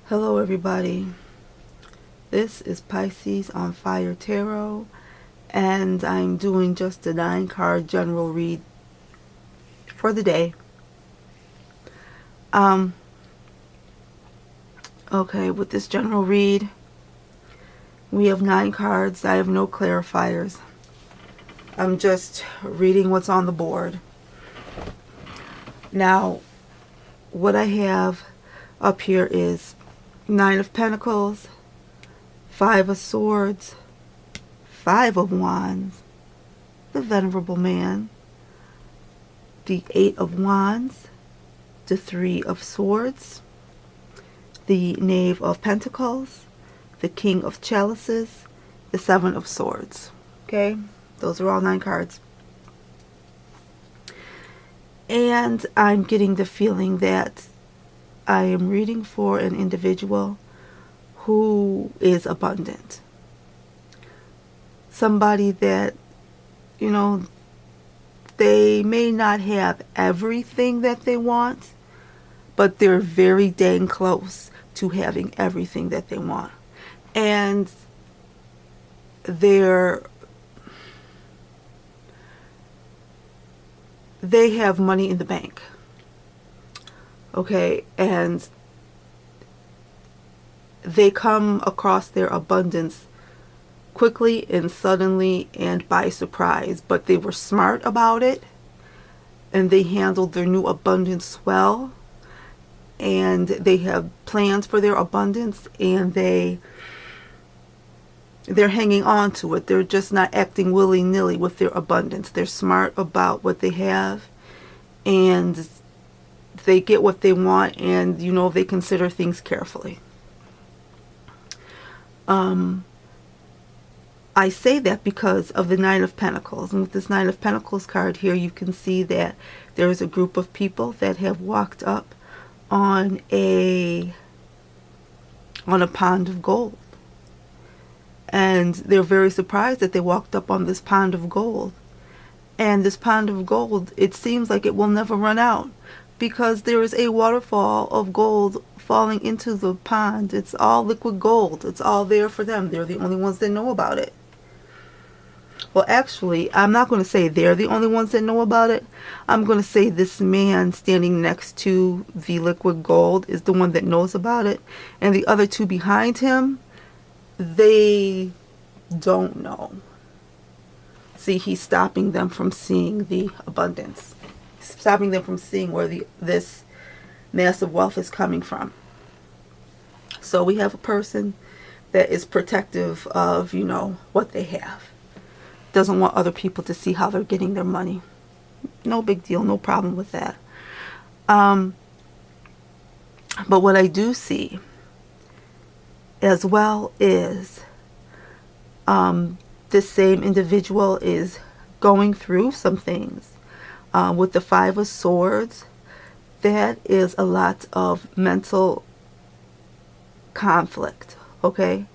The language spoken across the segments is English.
Hello everybody, this is Pisces on Fire Tarot, and I'm doing just a 9-card general read for the day. Okay, with this general read, we have 9 cards. I have no clarifiers. I'm just reading what's on the board. Now, what I have up here is 9 of Pentacles, 5 of Swords, 5 of Wands, the Venerable Man, the 8 of Wands, the 3 of Swords, the Knave of Pentacles, the King of Chalices, the 7 of Swords. Okay, those are all 9 cards. And I'm getting the feeling that I am reading for an individual who is abundant. Somebody that, you know, they may not have everything that they want, but they're very dang close to having everything that they want. And they have money in the bank. Okay, and they come across their abundance quickly and suddenly and by surprise, but they were smart about it and they handled their new abundance well, and they have plans for their abundance, and they're hanging on to it. They're just not acting willy-nilly with their abundance. They're smart about what they have, and they get what they want, and they consider things carefully. I say that because of the 9 of Pentacles. And with this 9 of Pentacles card here, you can see that there is a group of people that have walked up on a pond of gold. And they're very surprised that they walked up on this pond of gold. And this pond of gold, it seems like it will never run out, because there is a waterfall of gold falling into the pond. It's all liquid gold. It's all there for them. They're the only ones that know about it. Well, actually, I'm not going to say they're the only ones that know about it. I'm going to say this man standing next to the liquid gold is the one that knows about it. And the other two behind him, they don't know. See, he's stopping them from seeing the abundance. Stopping them from seeing where this massive wealth is coming from. So we have a person that is protective of, what they have. Doesn't want other people to see how they're getting their money. No big deal, no problem with that. But what I do see as well is this same individual is going through some things. With the 5 of Swords, that is a lot of mental conflict, okay?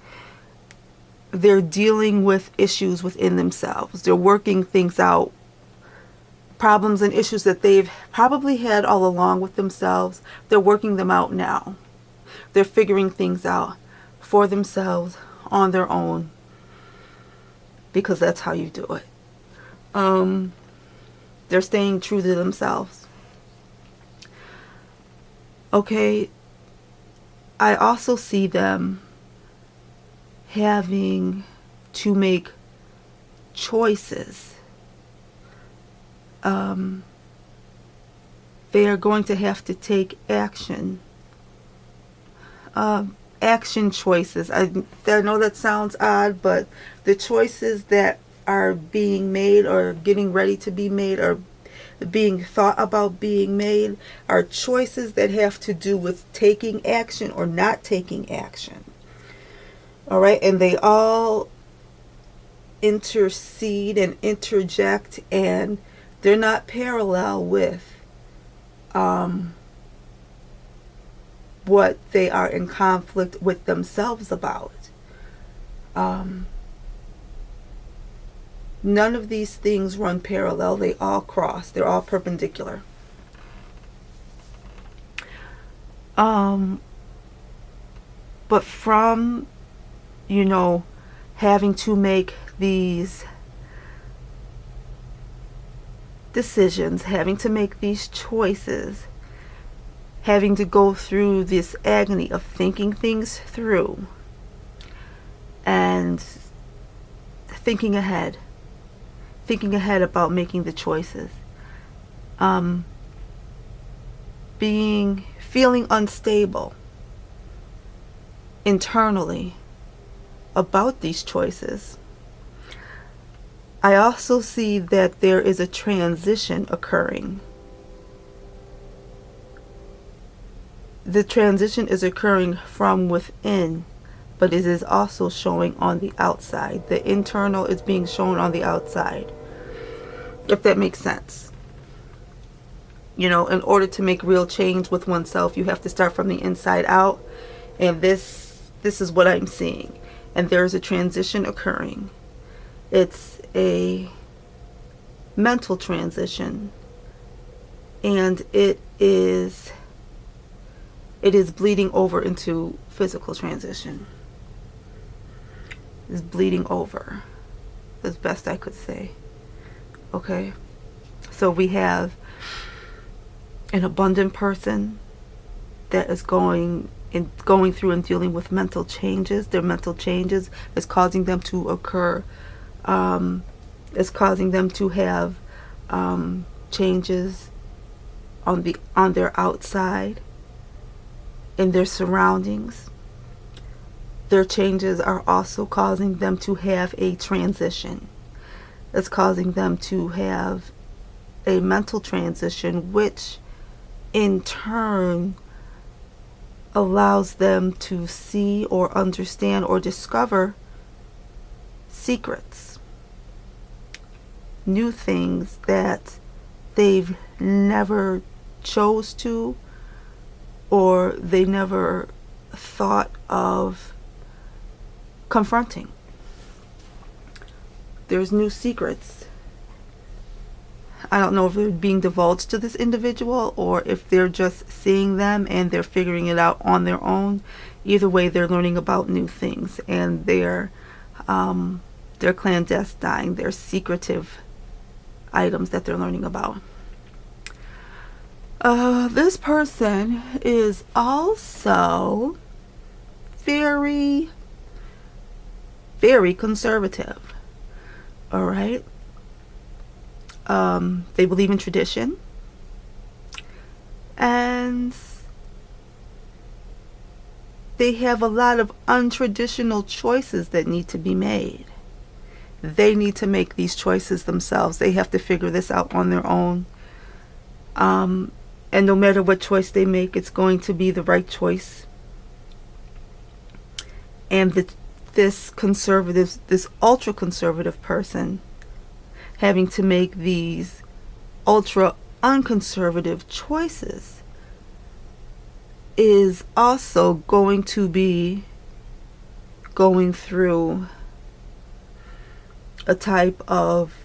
They're dealing with issues within themselves. They're working things out, problems and issues that they've probably had all along with themselves. They're working them out now. They're figuring things out for themselves on their own, because that's how you do it. They're staying true to themselves. Okay, I also see them having to make choices. They are going to have to take action. Action choices. I know that sounds odd, but the choices that are being made or getting ready to be made or being thought about being made are choices that have to do with taking action or not taking action. All right, and they all intercede and interject, and they're not parallel with what they are in conflict with themselves about. None of these things run parallel. They all cross. They're all perpendicular. But from, you know, having to make these decisions, having to make these choices, having to go through this agony of thinking things through and thinking ahead about making the choices, feeling unstable internally about these choices. I also see that there is a transition occurring. The transition is occurring from within, but it is also showing on the outside. The internal is being shown on the outside, if that makes sense. You know, in order to make real change with oneself, you have to start from the inside out. And this is what I'm seeing. And there is a transition occurring. It's a mental transition, and it is bleeding over into physical transition. It's bleeding over, as best I could say. Okay, so we have an abundant person that is going through and dealing with mental changes. Their mental changes is causing them to occur. Is causing them to have changes on their outside, in their surroundings. Their changes are also causing them to have a transition. It's causing them to have a mental transition, which in turn allows them to see or understand or discover secrets, new things that they've never chose to, or they never thought of confronting. There's new secrets. I don't know if they're being divulged to this individual or if they're just seeing them and they're figuring it out on their own. Either way, they're learning about new things, and they're clandestine, they're secretive items that they're learning about. This person is also very, very conservative. All right. They believe in tradition, and they have a lot of untraditional choices that need to be made. They need to make these choices themselves. They have to figure this out on their own. And no matter what choice they make, it's going to be the right choice. And this ultra conservative person having to make these ultra unconservative choices is also going to be going through a type of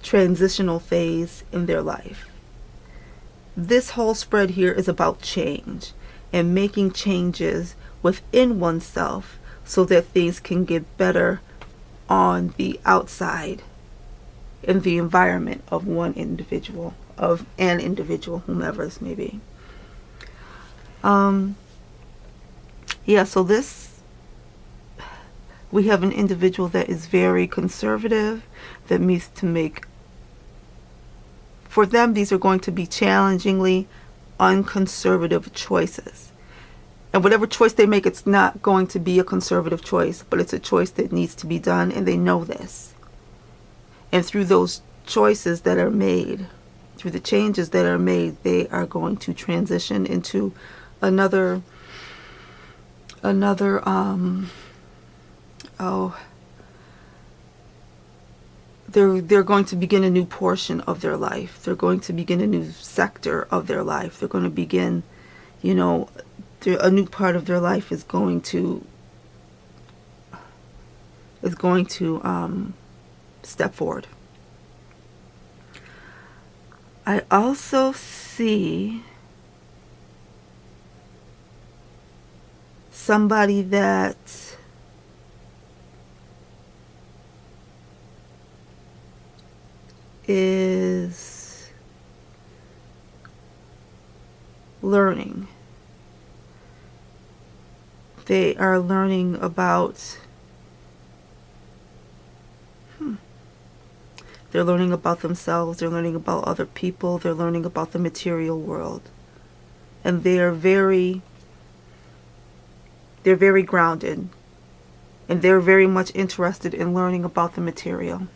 transitional phase in their life. This whole spread here is about change and making changes within oneself so that things can get better on the outside in the environment of an individual, whomever this may be. So we have an individual that is very conservative, that needs to make, for them, these are going to be challengingly unconservative choices. And whatever choice they make, it's not going to be a conservative choice, but it's a choice that needs to be done, and they know this. And through those choices that are made, through the changes that are made, they are going to transition into another they're going to begin a new portion of their life. They're going to begin a new sector of their life. They're going to begin, a new part of their life is going to step forward. I also see somebody that is learning. They are learning about they're learning about themselves, they're learning about other people, they're learning about the material world. And they're very grounded. And they're very much interested in learning about the material.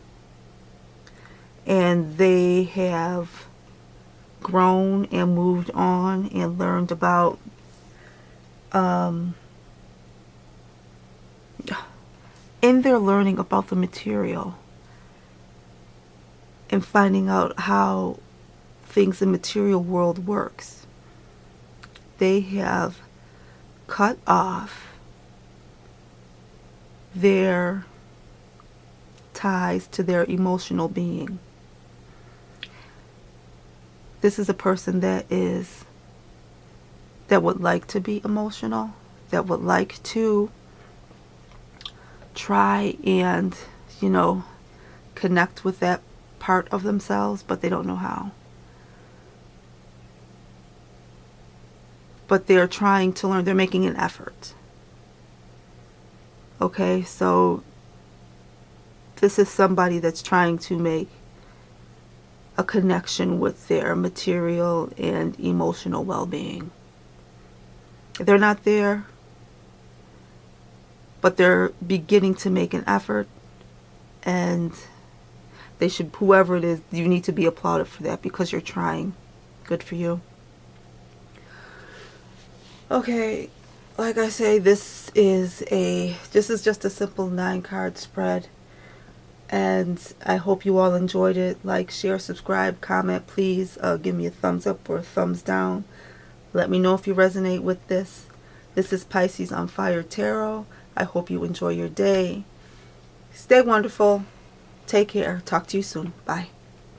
And they have grown and moved on and learned about in their learning about the material and finding out how things in the material world works, they have cut off their ties to their emotional being. This is a person that would like to be emotional, that would like to try and, connect with that part of themselves, but they don't know how. But they're trying to learn. They're making an effort. Okay, so this is somebody that's trying to make a connection with their material and emotional well-being. They're not there, but they're beginning to make an effort, and they should, whoever it is, you need to be applauded for that because you're trying. Good for you. Okay, like I say, this is just a simple 9-card spread, and I hope you all enjoyed it. Like, share, subscribe, comment. Please give me a thumbs up or a thumbs down. Let me know if you resonate with this. This is Pisces on Fire Tarot. I hope you enjoy your day. Stay wonderful. Take care. Talk to you soon. Bye.